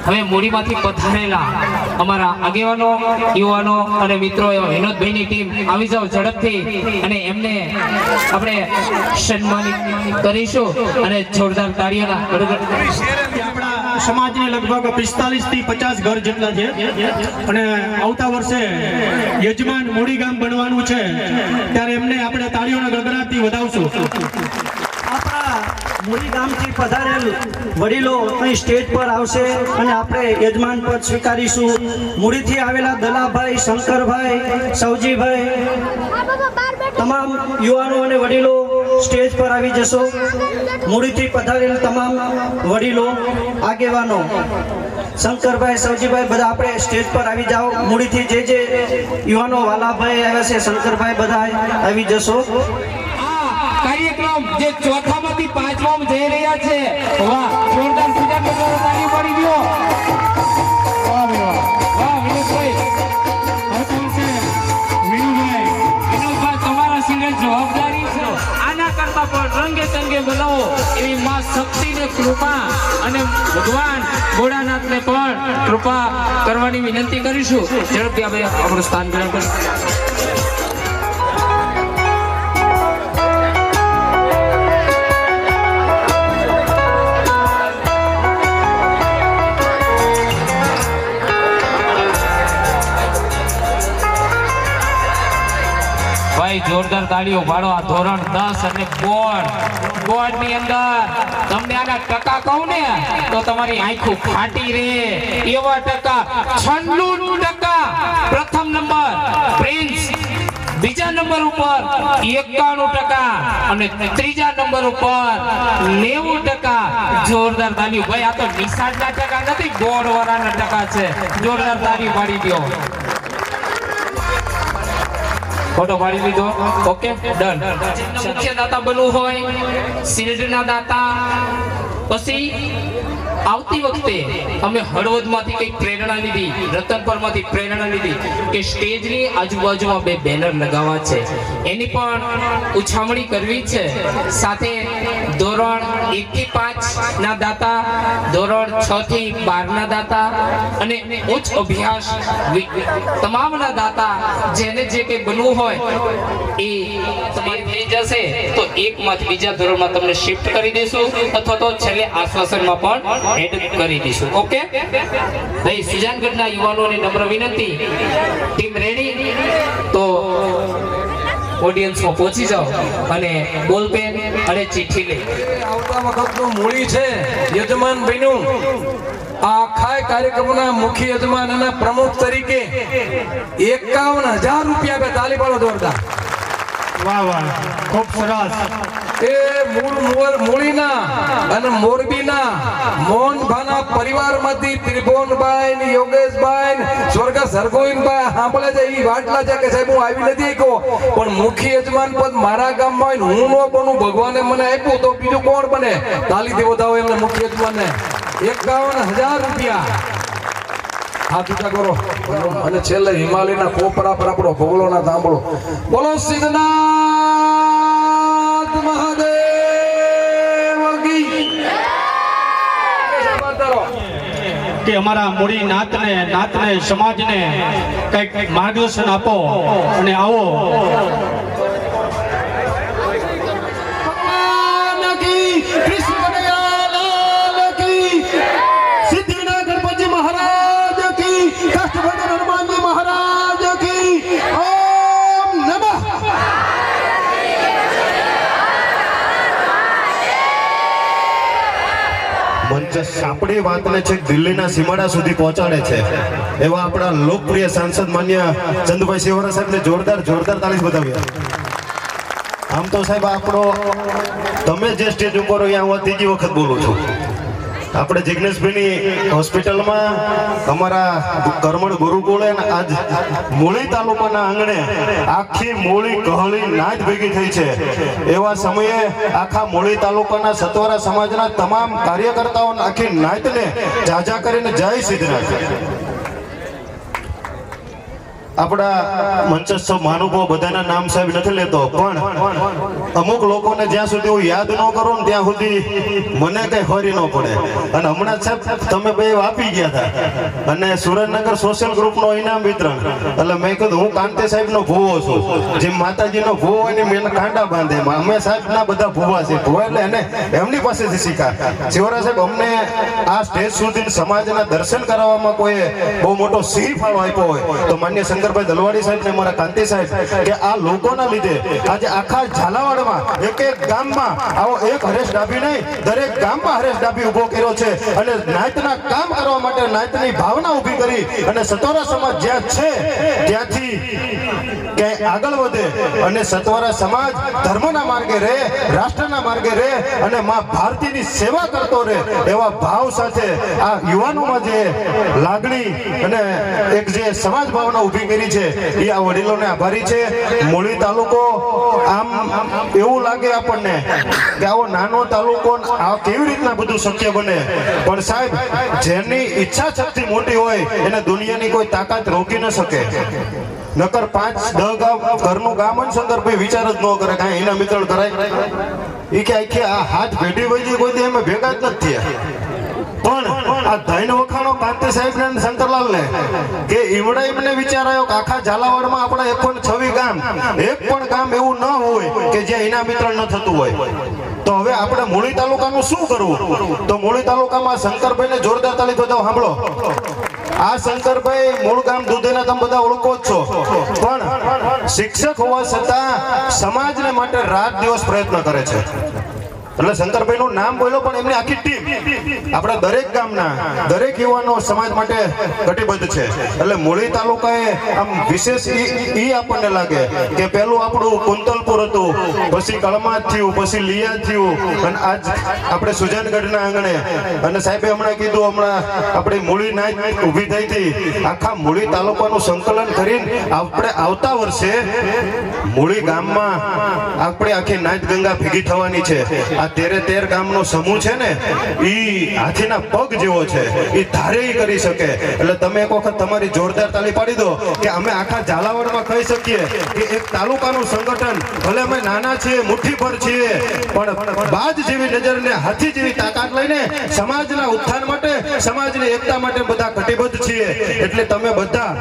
હવે મૂડીમાંથી પધારેલા અમારા આગેવાનો, યુવાનો અને મિત્રો એવા વિનોદભાઈની ટીમ આવી જાઓ ઝડપથી અને એમને આપણે સન્માનિત કરીશું અને જોરદાર તાળીઓના આપણા સમાજને લગભગ 45 થી 50 ઘર જેટલા છે અને આવતા વર્ષે યજમાન મૂડી ગામ બનવાનું છે ત્યારે એમને આપણે તાળીઓના ગગડાટથી વધાવશું. મૂડી ગામથી પધારેલ વડીલો અહીં સ્ટેજ પર આવશે અને આપણે યજમાન પદ સ્વીકારીશું. મૂડીથી આવેલા દલાભાઈ, શંકરભાઈ, સવજીભાઈ, તમામ યુવાનો અને વડીલો સ્ટેજ પર આવી જશો. મૂડીથી પધારેલ તમામ વડીલો, આગેવાનો, શંકરભાઈ, સવજીભાઈ બધા આપણે સ્ટેજ પર આવી જાઓ. મૂડીથી જે યુવાનો, વાલાભાઈ આવ્યા છે, શંકરભાઈ બધા આવી જશો. કાર્યક્રમ જે ચોથામાંથી પાંચમામાં જઈ રહ્યા છે, વાહ, જોરદાર તાળી પડી ગયો. વાહ વિનોદભાઈ, વિનોદભાઈ તમારા સિંગલ જવાબદારી છે. આના કરતા પણ રંગે ચંગે બનાવો એવી માં શક્તિને કૃપા અને ભગવાન ભોળાનાથને પણ કૃપા કરવાની વિનંતી કરીશું. ઝડપથી આપણે આપણું સ્થાન ગ્રહણ કરીશું. જોરદાર તાળીઓ પાડો. આ ધોરણ 10 અને બોર્ડ ની અંદર તમને આના ટકા કહું ને તો તમારી આંખો ફાટી રે એવા ટકા. 96% પ્રથમ નંબર પ્રિન્સ, બીજા નંબર ઉપર 91% અને ત્રીજા નંબર ઉપર 90%. જોરદાર તાળીઓ ભાઈ. આ તો નિશાળના ટકા નથી, બોર્ડ વાળાના ટકા છે. જોરદાર તાળી પાડી દો. ફોટો પાડી લીધો, ઓકે ડન. મુખ્ય દાતા બનવું હોય, શિલ્ડના દાતા, પછી આવતી વખતે અમે હળવદમાંથી કંઈક પ્રેરણા લીધી, રતનપરમાંથી પ્રેરણા લીધી કે સ્ટેજની આજુબાજુમાં 2 બેનર લગાવવા છે, એની પણ ઉછામણી કરવી છે. સાથે ધોરણ 1 થી 5 ના દાતા, ધોરણ 6 થી 12 ના દાતા અને ઉચ્ચ અભ્યાસ તમામના દાતા, જેને જે કંઈ બનવું હોય એ તમારી થઈ જશે તો એકમાંથી બીજા ધોરણમાં તમને શિફ્ટ કરી દઈશું અથવા તો છેલ્લે આશ્વાસનમાં પણ એડ કરી દઈશું. ઓકે ભાઈ, સુજાનગઢના યુવાનોને નમ્ર વિનંતી, ટીમ રેડી તો ઓડિયન્સમાં પહોંચી જાઓ અને બોલપેન અને ચિઠ્ઠી લઈ. આવતા વખતનું મૂળી છે યજમાન બન્યું. આ આખા કાર્યક્રમના મુખ્ય યજમાન અને પ્રમુખ તરીકે 51,000 રૂપિયા આપે. તાલી પાડો જોરદાર. વાહ વાહ, ખૂબ સરસ. એ મૂળીના અને મોરબીના મોહનભાના પરિવારમાંથી ત્રિભુવનભાઈ ને યોગેશભાઈ ને સ્વર્ગસ્થ હરગોવિંદભાઈ સાંભળે છે. એ વાટલા છે કે સાહેબ હું આવી નથી કહો, પણ મુખ્ય યજમાન પદ મારા ગામમાં હોય હું ન બનું, ભગવાને મને આપ્યું તો બીજું કોણ બને? તાલી દેવો દાવો એમને મુખ્ય યજમાનને 51,000 રૂપિયા. હાથ ઊંચા કરો અને છેલ્લે હિમાલયના કોપરા પર આપણો ભોગલો ના સાંભળો. બોલો સિદ્ધનાથ મહાદેવ કી કે અમારા મૂળી નાતને સમાજને કંઈક માર્ગદર્શન આપો અને આવો. આપણી વાતને છેક દિલ્હીના સીમાડા સુધી પહોંચાડે છે એવા આપણા લોકપ્રિય સાંસદ માન્ય ચંદુભાઈ સેવરા સાહેબને જોરદાર તાળી બતાવીએ. આમ તો સાહેબ આપણો તમે જે સ્ટેજ ઉપર હોય હું ત્રીજી વખત બોલું છું. આપણે જિગ્નેશભાઈની હોસ્પિટલમાં અમારા કરમણ ગુરુકુળે આજ મૂળી તાલુકાના આંગણે આખી મૂળી કહળી નાચ ભેગી થઈ છે. એવા સમયે આખા મૂળી તાલુકાના સતવારા સમાજના તમામ કાર્યકર્તાઓ આખી નાચને જાજા કરીને જય સિદ્ધનાથ. આપણા મંચસ્થ મહાનુભાવ બધાના નામ સાહેબ નથી લેતો, પણ અમુક લોકોને જ્યાં સુધી હું યાદ ન કરું ને ત્યાં સુધી મને કઈ ફરી ન પડે. અને હમણાં સાહેબ તમે બે આપી ગયા હતા અને સુરેન્દ્રનગર સોશિયલ ગ્રુપનો ઇનામ વિતરણ, એટલે મેં કીધું હું કાંતે સાહેબનો ભૂવો છું, જેમ માતાજીનો ભૂવો હોય ને મેં કાંડા બાંધે, અમે સાહેબના બધા ભૂવા છે. ભૂવા એટલે એને એમની પાસેથી શીખા. શિવરા સાહેબ અમને આ સ્ટેજ સુધી સમાજના દર્શન કરાવવામાં કોઈ બહુ મોટો સિંહ ફાળો આપ્યો હોય તો માન્ય શંકરભાઈ દલવાડી સાહેબ ને મારા કાંતિ સાહેબ કે આ લોકોના લીધે આજે આખા ઝાલાવાડમાં એક ગામમાં આવો એક હરેશ ડાભી નહીં, દરેક ગામમાં હરેશ ડાભી ઉભો કર્યો છે અને નાયતના કામ કરવા માટે નાયતની ભાવના ઊભી કરી અને સતવારા સમાજ જ્યાં છે ત્યાંથી ક્યાંય આગળ વધે અને સતવારા સમાજ ધર્મના માર્ગે રહે, રાષ્ટ્રના માર્ગે રહે અને માં ભારતીની સેવા કરતો રહે એવા ભાવ સાથે આ યુવાનોમાં જે લાગણી અને એક જે સમાજ ભાવના ઊભી કરી છે એ આ વડીલોને આભારી છે. મૂળી તાલુકો આમ એવું લાગે આપણને કે આવો નાનો તાલુકો આ કેવી રીતના બધું શક્ય બને, પણ સાહેબ જેની ઈચ્છા શક્તિ મોટી હોય એને દુનિયાની કોઈ તાકાત રોકી ન શકે. નકર 5-10 ગામ ઘરનું ગામ જ શંકરભાઈ વિચાર જ ન કરે કાંઈ એના મિત્ર કરાય. એ કે આખી આ હાથ ભેટી વહી કોઈ અમે ભેગા જ નથી થયા. પણ આ ધૈન વખાણો કાંતિ સાહેબ ને શંકરલાલ ને કે ઈવડા એમને વિચાર આવ્યો કે આખા ઝાલાવાડમાં આપણા 126 ગામ એક પણ ગામ એવું ન હોય કે જ્યાં એના વિતરણ ન થતું હોય. તો હવે આપણે મૂળી તાલુકાનું શું કરવું? તો મૂળી તાલુકામાં શંકરભાઈને જોરદાર તાળી બજાવો. સાંભળો, આ શંકરભાઈ મૂળ ગામ દુધેના તમે બધા ઓળખો જ છો, પણ શિક્ષક હોવા છતાં સમાજને માટે રાત દિવસ પ્રયત્ન કરે છે. એટલે શંકરભાઈ નું નામ બોલો પણ એમની આખી ટીમ આપણા દરેક ગામના દરેક યુવાનો સમાજ માટે કટિબદ્ધ છે. એટલે મૂળી તાલુકાએ આમ વિશેષ ઈ આપણને લાગે કે પહેલું આપણું કુંતલપુર હતું, પછી કળમાદ થયું, પછી લિયા થયું અને આજ આપણે સુજાનગઢના આંગણે. અને સાહેબે હમણાં કીધું હમણાં આપણી મૂળી નાચ ઊભી થઈ હતી. આખા મૂળી તાલુકાનું સંકલન કરીને આપણે આવતા વર્ષે મૂળી ગામમાં આપણે આખી નાચ ગંગા ભેગી થવાની છે. આ આ 13 ગામનો સમૂહ છે ને ઈ હાથીના પગ જેવો છે, ઈ ધારે ઈ કરી શકે. એટલે તમે એક વખત તમારી જોરદાર તાળી પાડી દો કે અમે આખા ઝાલાવાડમાં કહી શકીએ કે એક તાલુકાનું સંગઠન, ભલે અમે નાના છીએ, મુઠ્ઠીભર છીએ, પણ બાજ જેવી નજર ને હાથી જેવી તાકાત લઈને સમાજના ઉત્થાન માટે, સમાજની એકતા માટે બધા કટિબદ્ધ છીએ. એટલે તમે બધા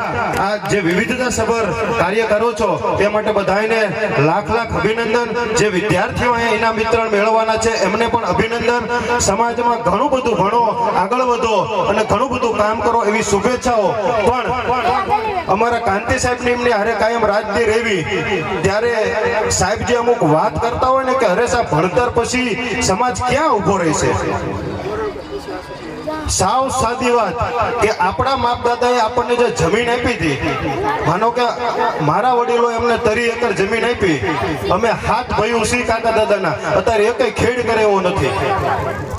આ જે વિવિધતા સભર કાર્ય કરો છો તે માટે બધાને લાખ લાખ અભિનંદન. જે વિદ્યાર્થીઓ અહીંયા ઇનામ વિતરણ મેળવવાના છે એમને પણ અભિનંદન. સમાજમાં ઘણું બધું ભણો, આગળ વધો અને ઘણું બધું કામ કરો એવી શુભેચ્છાઓ. પણ અમારા કાંતિ સાહેબની એમની હારે કાયમ રાજની રહેવી, ત્યારે સાહેબ જે અમુક વાત કરતા હોય ને કે હરેશા ભણતર પછી સમાજ ક્યાં ઊભો રહેશે, સાવ સાદી વાત કે આપણા બાપ દાદાએ આપણને જે જમીન આપી હતી, માનો કે મારા વડીલો એમને 30 એકર જમીન આપી, અમે 7 ભાઈઓ સી કાકા દાદાના, અત્યારે એકેય ખેડ કરે એવો નથી.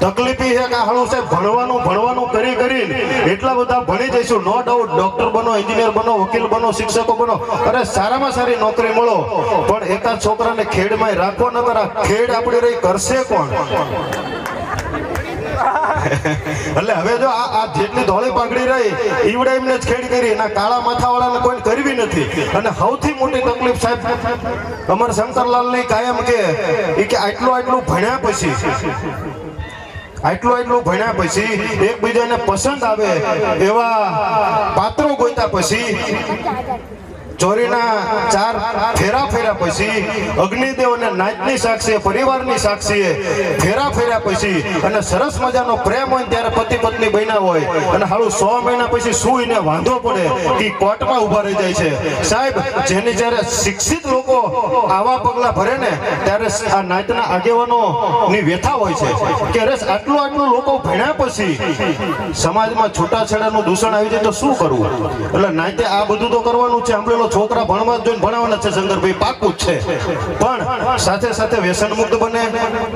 તકલીફ એ છે કે હાલું સાહેબ ભણવાનું કરીને એટલા બધા ભણી જઈશું, નો ડાઉટ ડોક્ટર બનો, એન્જિનિયર બનો, વકીલ બનો, શિક્ષકો બનો, અરે સારામાં સારી નોકરી મળો, પણ એકાદ છોકરાને ખેડમાં રાખો, નકર આ ખેડ આપણી રહી કરશે કોણ? એટલે હવે જો આ જેટલી ધોળી પાઘડી રહી ઈવડે એમને જ ખેડ કરી, એના કાળા માથાવાળાને કોઈ કરવી નથી. અને સૌથી મોટી તકલીફ સાહેબ અમર શંકરલાલ ની કાયમ કે આટલું ભણ્યા પછી એકબીજાને પસંદ આવે એવા પાત્રો ગોત્યા પછી, ચોરીના 4 ફેરા પછી, અગ્નિદેવ અને નાચની સાક્ષીએ, પરિવારની સાક્ષીએ ફેરા પછી, અને સરસ મજાનો પ્રેમ હોય ત્યારે પતિ પત્ની બન્યા હોય, અને હાલું 100 મહિના પછી સુઈને વાંધો પડે કે કોર્ટમાં ઉભા રહી જાય છે. સાહેબ જેની જ્યારે શિક્ષિત લોકો આવા પગલા ભરે ને ત્યારે આ નાચના આગેવાનો ની વ્યથા હોય છે કે અરે આટલું લોકો ભણ્યા પછી સમાજમાં છૂટાછેડાનું દૂષણ આવી જાય તો શું કરવું? એટલે નાચે આ બધું તો કરવાનું છે. આંબળેલો છોકરા ભણવા જોઈને ભણાવવાના છે શંકરભાઈ, પાકું જ છે, પણ સાથે સાથે વ્યસન મુક્ત બને,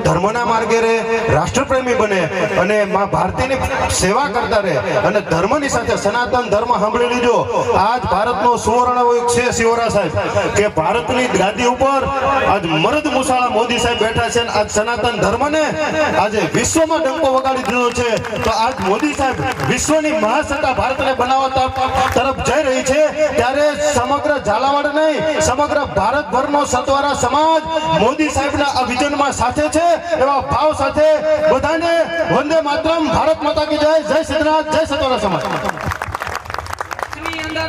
ધર્મના માર્ગે રહે, રાષ્ટ્રપ્રેમી બને અને માં ભારતીની સેવા કરતા રહે. અને ધર્મની સાથે સનાતન ધર્મ સાંભળી લીજો. આજ ભારતનો સુવર્ણ યુગ છે શિવરા સાહેબ, કે ભારતની ગાદી ઉપર આજ મરદ મુસાળા મોદી સાહેબ બેઠા છે. આજ સનાતન ધર્મને આજે વિશ્વમાં ડંકો વગાડી દીધો છે. તો આજ મોદી સાહેબ વિશ્વની મહાસત્તા ભારતને બનાવવા તરફ જઈ રહી છે, ત્યારે સમગ્ર ઝાલાવાડ નહીં, સમગ્ર ભારતભરનો સતવારા સમાજ મોદી સાહેબના આ વિઝનમાં સાથે છે. એવા ભાવ સાથે બધાને વંદે માતરમ, ભારત માતા કી જય, જય સિદ્ધનાથ, જય સતવારા સમાજ.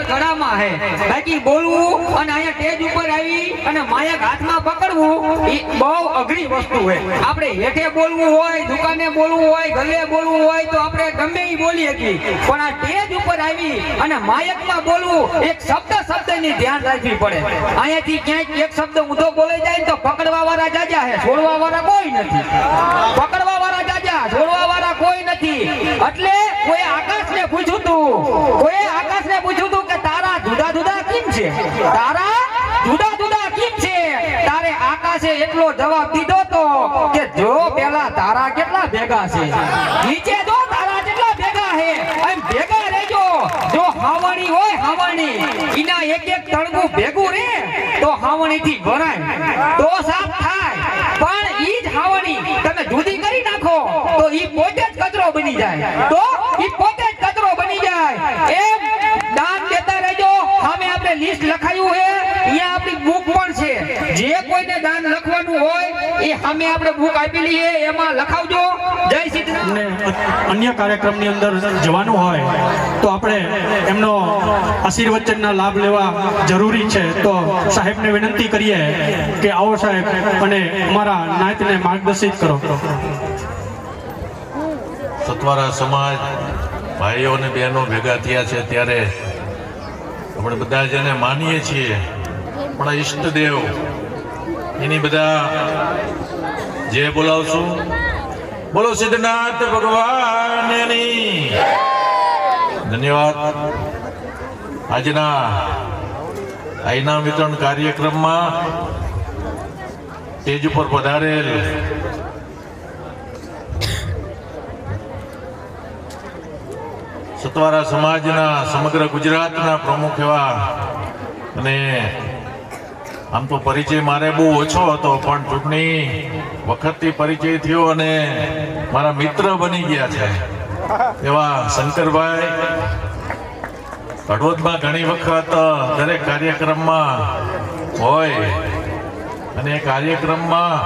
ગળામાં હે બાકી બોલવું અને અહીંયા સ્ટેજ ઉપર આવી અને માયક હાથમાં પકડવું એ બહુ અઘરી વસ્તુ છે. આપણે હેઠે બોલવું હોય, દુકાને બોલવું હોય, ગલે બોલવું હોય તો આપણે ગમે એ બોલી શકીએ, પણ આ સ્ટેજ ઉપર આવી અને માયકમાં બોલવું એક શબ્દની ધ્યાન રાખવી પડે. અહીંયાથી ક્યાંક એક શબ્દ ઊંધો બોલાઈ જાય તો પકડવા વાળા જાજા હે, છોડવા વાળા કોઈ નથી. પકડવા વાળા જાજા, છોડવા વાળા કોઈ નથી. એટલે કોઈ આકાશને પૂછ્યું તું કે તારા જુદા જુદા કેમ છે, તારે આકાશે એટલો જવાબ દીધો તો કે જો પેલા તારા કેટલા ભેગા છે, નીચે જો તારા કેટલા ભેગા છે, એમ ભેગા રહેજો. જો હાવણી હોય, હાવણી એના એક તળગું ભેગું રે તો હાવણી થી ભરાય તો સાફ થાય. પણ ઈ જ હાવણી તમે જુદી કરી નાખો તો ઈ પોતે જ કચરો બની જાય, એમ દાન દેતા રહેજો. સામે આપણે લિસ્ટ લખાયું છે, અહીંયા આપણી બુક પણ છે. જે કોઈને દાન લખવાનું હોય એ સામે આપણે બુક આપેલી છે, એમાં લખાવજો. જય સિદ્ધનાથ. અન્ય કાર્યક્રમની અંદર જવાનું હોય તો આપણે એમનો આશીર્વચનના લાભ લેવા જરૂરી છે. તો સાહેબને વિનંતી કરીએ કે આવો સાહેબ અને અમારા નાયકને માર્ગદર્શિત કરો. સતવારા સમાજ ભાઈઓ અને બહેનો ભેગા થયા છે ત્યારે આપણે બધા જેને માનીએ છીએ પણ ઈષ્ટદેવ એની બધા જે બોલાવશું, બોલો સિદ્ધનાથ ભગવાનની. ધન્યવાદ. આજના આ ઇનામ વિતરણ કાર્યક્રમમાં સ્ટેજ ઉપર પધારેલ સતવારા સમાજના સમગ્ર ગુજરાતના પ્રમુખ એવા અને આમ તો પરિચય મારે બહુ ઓછો હતો, પણ ચૂંટણી વખતથી પરિચય થયો અને મારા મિત્ર બની ગયા છે એવા શંકરભાઈ હળવદમાં ઘણી વખત દરેક કાર્યક્રમમાં હોય અને એ કાર્યક્રમમાં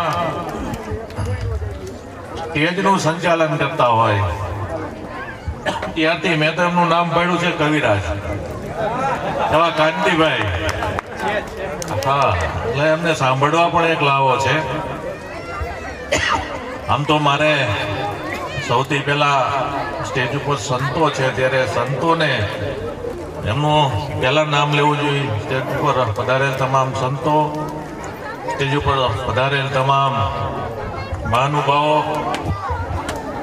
સ્ટેજનું સંચાલન કરતા હોય ત્યારથી મેં તો એમનું નામ પાડ્યું છે કવિરાજ, એવા કાંતિભાઈ. હા, એટલે એમને સાંભળવા પણ એક લાવો છે. આમ તો મારે સૌથી પહેલા સ્ટેજ ઉપર સંતો છે ત્યારે સંતોને એમનું પહેલા નામ લેવું જોઈએ. સ્ટેજ ઉપર પધારેલ તમામ સંતો, સ્ટેજ ઉપર પધારેલ તમામ મહાનુભાવો,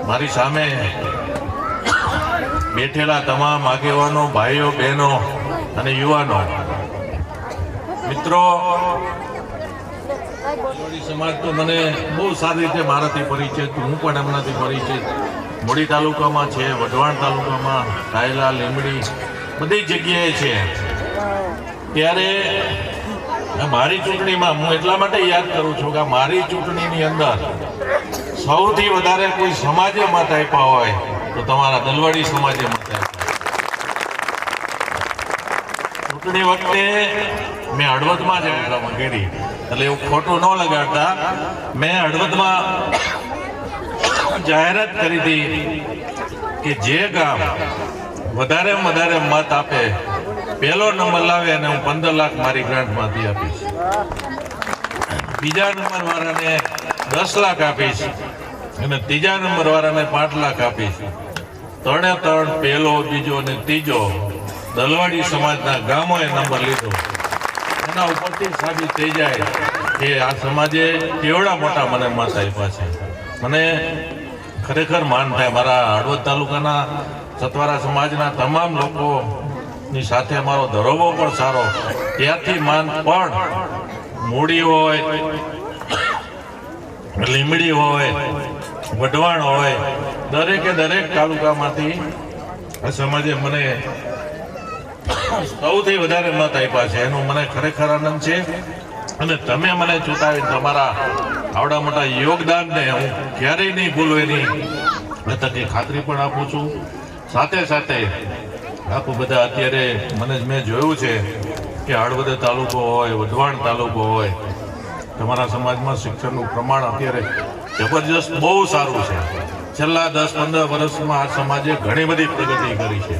મારી સામે બેઠેલા તમામ આગેવાનો, ભાઈઓ, બહેનો અને યુવાનો, મિત્રો, સમાજ તો મને બહુ સારી રીતે મારાથી પરિચય, હું પણ એમનાથી પરિચય. મૂડી તાલુકામાં છે, વઢવાણ તાલુકામાં, કાયલા, લીંબડી, બધી જગ્યાએ છે. ત્યારે મારી ચૂંટણીમાં હું એટલા માટે યાદ કરું છું કે મારી ચૂંટણીની અંદર સૌથી વધારે કોઈ સમાજે મત આપ્યા હોય તો તમારા દલવાડી સમાજે મત આપ્યા. ચૂંટણી વખતે મેં હળવદમાં જ કરી, એટલે એવું ખોટું ન લગાડતા. મેં હળવદમાં જાહેરાત કરી હતી કે જે ગામ વધારેમાં વધારે મત આપે, પહેલો નંબર લાવે અને હું 15 લાખ મારી ગ્રાન્ટમાંથી આપીશ. બીજા નંબર વાળાને 10 લાખ આપીશ અને ત્રીજા નંબર વાળાને 5 લાખ આપીશ. 3 પહેલો, બીજો અને ત્રીજો દલવાડી સમાજના ગામોએ નંબર લીધો. એના ઉપરથી સાબિત થઈ જાય કે આ સમાજે કેવડા મોટા મને મત આપ્યા છે. મને ખરેખર માન થાય. મારા હળવદ તાલુકાના સતવારા સમાજના તમામ લોકોની સાથે મારો ધરોબો પણ સારો, ત્યારથી માન. પણ મૂડી હોય, લીંબડી હોય, વઢવાણ હોય, દરેકે દરેક તાલુકામાંથી આ સમાજે મને સૌથી વધારે મત આપ્યા છે. એનું મને ખરેખર આનંદ છે. અને તમે મને ચૂંટાવી તમારા આવડા મોટા યોગદાનને હું ક્યારેય નહીં ભૂલું એની તકે ખાતરી પણ આપું છું. સાથે સાથે આપ બધા અત્યારે મેં જોયું છે કે હળવદ તાલુકો હોય, વઢવાણ તાલુકો હોય, તમારા સમાજમાં શિક્ષણનું પ્રમાણ અત્યારે જબરજસ્ત બહુ સારું છે. છેલ્લા 10-15 વર્ષમાં આ સમાજે ઘણી બધી પ્રગતિ કરી છે.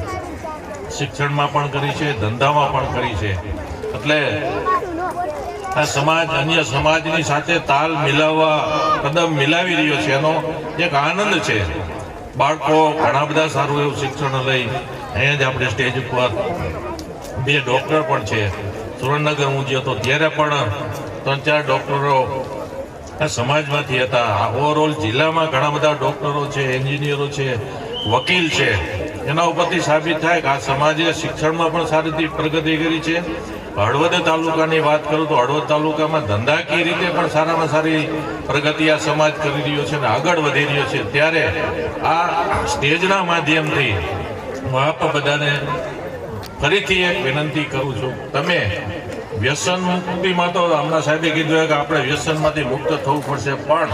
શિક્ષણમાં પણ કરી છે, ધંધામાં પણ કરી છે. એટલે આ સમાજ અન્ય સમાજની સાથે તાલ મિલાવવા, કદમ મિલાવી રહ્યો છે, એનો એક આનંદ છે. બાળકો ઘણા બધા સારું એવું શિક્ષણ લઈ અહીંયા જ આપણે સ્ટેજ ઉપર 2 ડૉક્ટર પણ છે. સુરેન્દ્રનગર હું ગયો તો ત્યારે પણ 3-4 ડૉક્ટરો આ સમાજમાંથી હતા. ઓવરઓલ જિલ્લામાં ઘણા બધા ડૉક્ટરો છે, એન્જિનિયરો છે, વકીલ છે. એના ઉપરથી સાબિત થાય કે આ સમાજે શિક્ષણમાં પણ સારી રીતે પ્રગતિ કરી છે. હળવદ તાલુકાની વાત કરું તો હળવદ તાલુકામાં ધંધાકીય રીતે પણ સારામાં સારી પ્રગતિ આ સમાજ કરી રહ્યો છે અને આગળ વધી રહ્યો છે. ત્યારે આ સ્ટેજના માધ્યમથી હું આપ બધાને ફરીથી એક વિનંતી કરું છું, તમે વ્યસન મુક્તિમાં તો હમણાં સાહેબે કીધું કે આપણે વ્યસનમાંથી મુક્ત થવું પડશે, પણ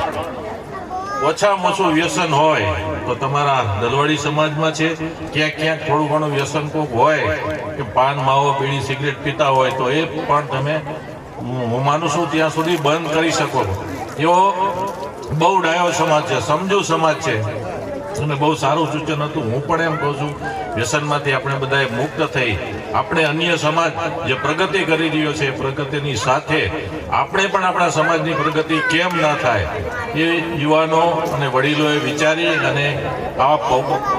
ઓછામાં ઓછું વ્યસન હોય તો તમારા દલવાડી સમાજમાં છે. ક્યાંક ક્યાંક થોડું ઘણું વ્યસન કોક હોય કે પાન, માવો, બીડી, સિગરેટ પીતા હોય તો એ પણ તમે, હું માનું છું ત્યાં સુધી બંધ કરી શકો. એવો બહુ ડાયો સમાજ છે, સમજુ સમાજ છે અને બહુ સારું સૂચન હતું. હું પણ એમ કહું છું વ્યસનમાંથી આપણે બધાએ મુક્ત થઈ આપણે અન્ય સમાજ જે પ્રગતિ કરી રહ્યો છે પ્રગતિની સાથે આપણે પણ આપણા સમાજની પ્રગતિ કેમ ના થાય એ યુવાનો અને વડીલોએ વિચારી અને આ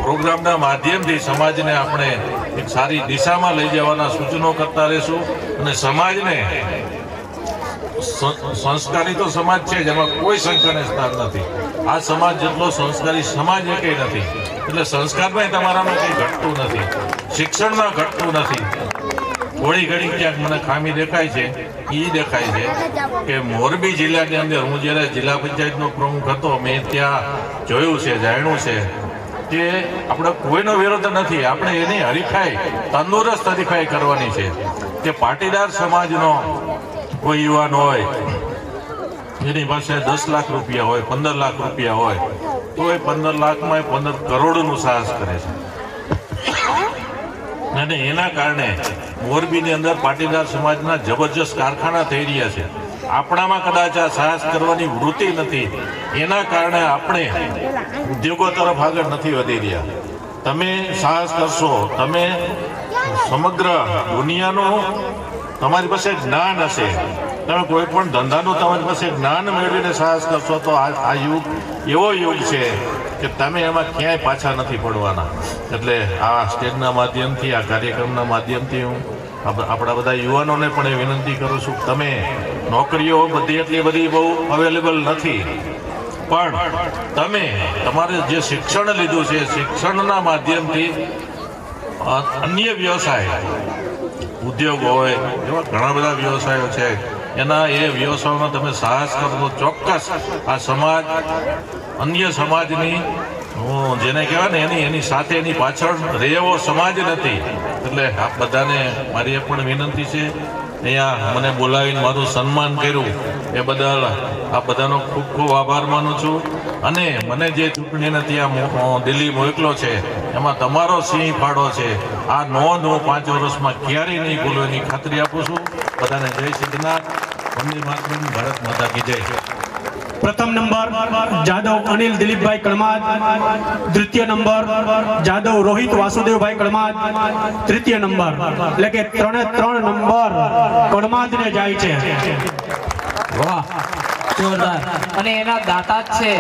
પ્રોગ્રામના માધ્યમથી સમાજને આપણે એક સારી દિશામાં લઈ જવાના સૂચનો કરતા રહીશું. અને સમાજને, સંસ્કારી તો સમાજ છે જેમાં કોઈ શંકાને સ્થાન નથી. આ સમાજ જેટલો સંસ્કારી સમાજ એ કંઈ નથી. એટલે સંસ્કારમાં તમારામાં કંઈ ઘટતું નથી, શિક્ષણમાં ઘટતું નથી. થોડી ઘણી ક્યાંક મને ખામી દેખાય છે, એ દેખાય છે કે મોરબી જિલ્લાની અંદર હું જ્યારે જિલ્લા પંચાયતનો પ્રમુખ હતો મેં ત્યાં જોયું છે, જાણ્યું છે કે આપણે કોઈનો વિરોધ નથી. આપણે એની હરીફાઈ, તંદુરસ્ત હરીફાઈ કરવાની છે કે પાટીદાર સમાજનો કોઈ યુવાન હોય એની પાસે 10 લાખ રૂપિયા હોય, 15 લાખ રૂપિયા હોય, તો એ 15 લાખમાં 15 કરોડનું સાહસ કરે છે. અને એના કારણે મોરબીની અંદર પાટીદાર સમાજના જબરજસ્ત કારખાના થઈ રહ્યા છે. આપણામાં કદાચ આ સાહસ કરવાની વૃત્તિ નથી, એના કારણે આપણે ઉદ્યોગો તરફ આગળ નથી વધી રહ્યા. તમે સાહસ કરશો, તમે સમગ્ર દુનિયાનું તમારી પાસે જ્ઞાન હશે, તમે કોઈ પણ ધંધાનું તમારી પાસે જ્ઞાન મેળવીને સાહસ કરશો તો આ યુગ એવો યુગ છે કે તમે એમાં ક્યાંય પાછા નથી પડવાના. એટલે આ સ્ટેજના માધ્યમથી, આ કાર્યક્રમના માધ્યમથી હું આપણા બધા યુવાનોને પણ એ વિનંતી કરું છું કે તમે, નોકરીઓ બધી એટલી બધી બહુ અવેલેબલ નથી, પણ તમે તમારે જે શિક્ષણ લીધું છે, શિક્ષણના માધ્યમથી અન્ય વ્યવસાય, ઉદ્યોગ હોય, એવા ઘણા બધા વ્યવસાયો છે, એના એ વ્યવસાયોમાં તમે સાહસ કરો તો ચોક્કસ આ સમાજ, અન્ય સમાજની જેને કહેવાય ને એની સાથે એની પાછળ રહે એવો સમાજ નથી. એટલે આ બધાને મારી એ પણ વિનંતી છે, અહીંયા મને બોલાવીને મારું સન્માન કર્યું એ બદલ આ બધાનો ખૂબ ખૂબ આભાર માનું છું. અને મને જે ચૂંટણીને ત્યાં દિલ્હી મોકલો છે એમાં તમારો સિંહ ફાળો છે. આ નોંધ હું 5 વર્ષમાં ક્યારેય નહીં ભૂલું એની ખાતરી આપું છું. બધાને જય સિદ્ધનાથ, વંદે માતરમ, ભારત માતા કી જય. પ્રથમ નંબર જાદવ અનિલ દિલીપભાઈ કળમાદ, દ્વિતીય નંબર જાદવ રોહિત વાસુદેવભાઈ કળમાદ, તૃતીય નંબર, એટલે કે 3 નંબર કળમાદને જાય છે. વાહ, જોરદાર. અને એના દાતા જ છે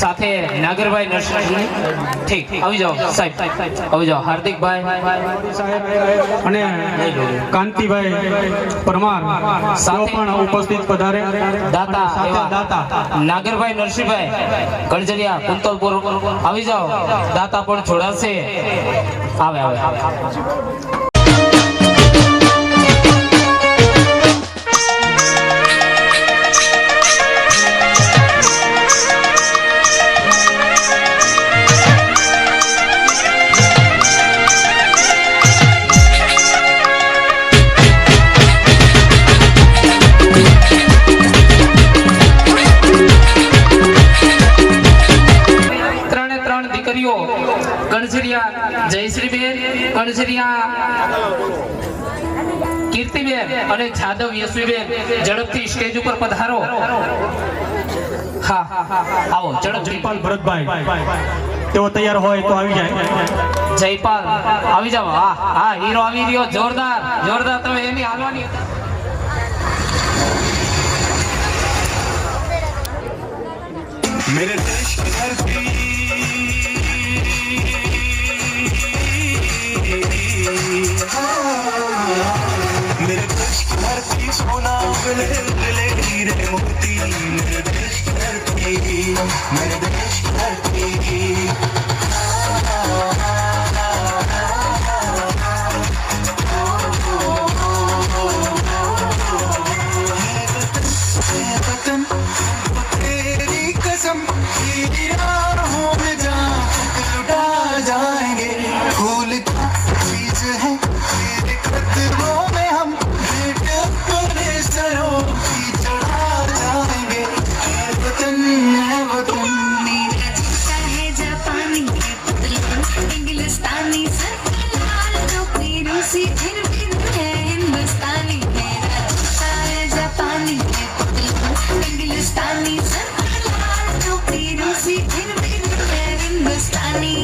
સાથે નાગરભાઈ નરસિંહજી. ઠીક, આવી જાઓ સાહેબ, આવી જાઓ. હાર્દિકભાઈ અને કાંતિભાઈ પરમાર સાથે પણ ઉપસ્થિત પધારે. દાતા સાથે દાતા નાગરભાઈ નરસિંહભાઈ ગણજરિયા કુંતલપુર, આવી જાઓ. દાતા પણ જોડાશે. આવે આવે. ગણજરિયા જયશ્રીબેન, ગણજરિયા કીર્તિબેન અને જાદવ યશવીબેન, ઝડપથી સ્ટેજ ઉપર પધારો. હા આવો ઝડપથી. જયપાલ ભરતભાઈ તેઓ તૈયાર હોય તો આવી જાય. જયપાલ આવી જાઓ. હા હા, હીરો આવી રહ્યો. જોરદાર જોરદાર. તમે એની હાલવાની मेरे देश की धरती, मेरे देश की धरती सोना उगले उगले हीरे मोती, मेरे देश की धरती, मेरे देश की धरती. तेरी राहों में जाकर लुटा जाएंगे, फूल का बीज है तेरे कदमों में, हम भेंट अपने सरों की चढ़ा जाएंगे. है वतन मेरा जूता है जापानी, इंग्लिस्तानी, लाल टोपी रूसी, फिर है हिंदुस्तानी. मेरा जूता है जापानी, इंग्लिस्तानी, रूसी, फिर है हिंदुस्तानी.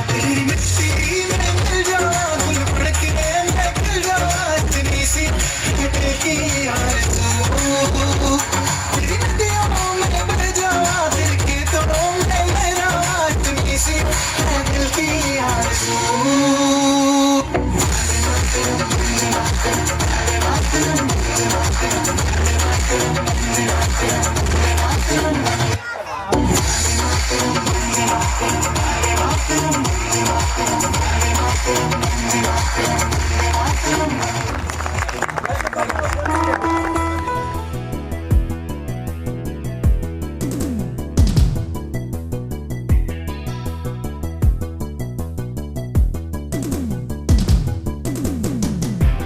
तेरी मिट्टी में मिल जावा, गुल फड़के में खिल जावा, इतनी सी मिट्टी की आरज़ू. तेरी नदियों में बह जावा, दिल के तोड़ों में मैं जावा, इतनी सी दिल की आरज़ू. Thank you.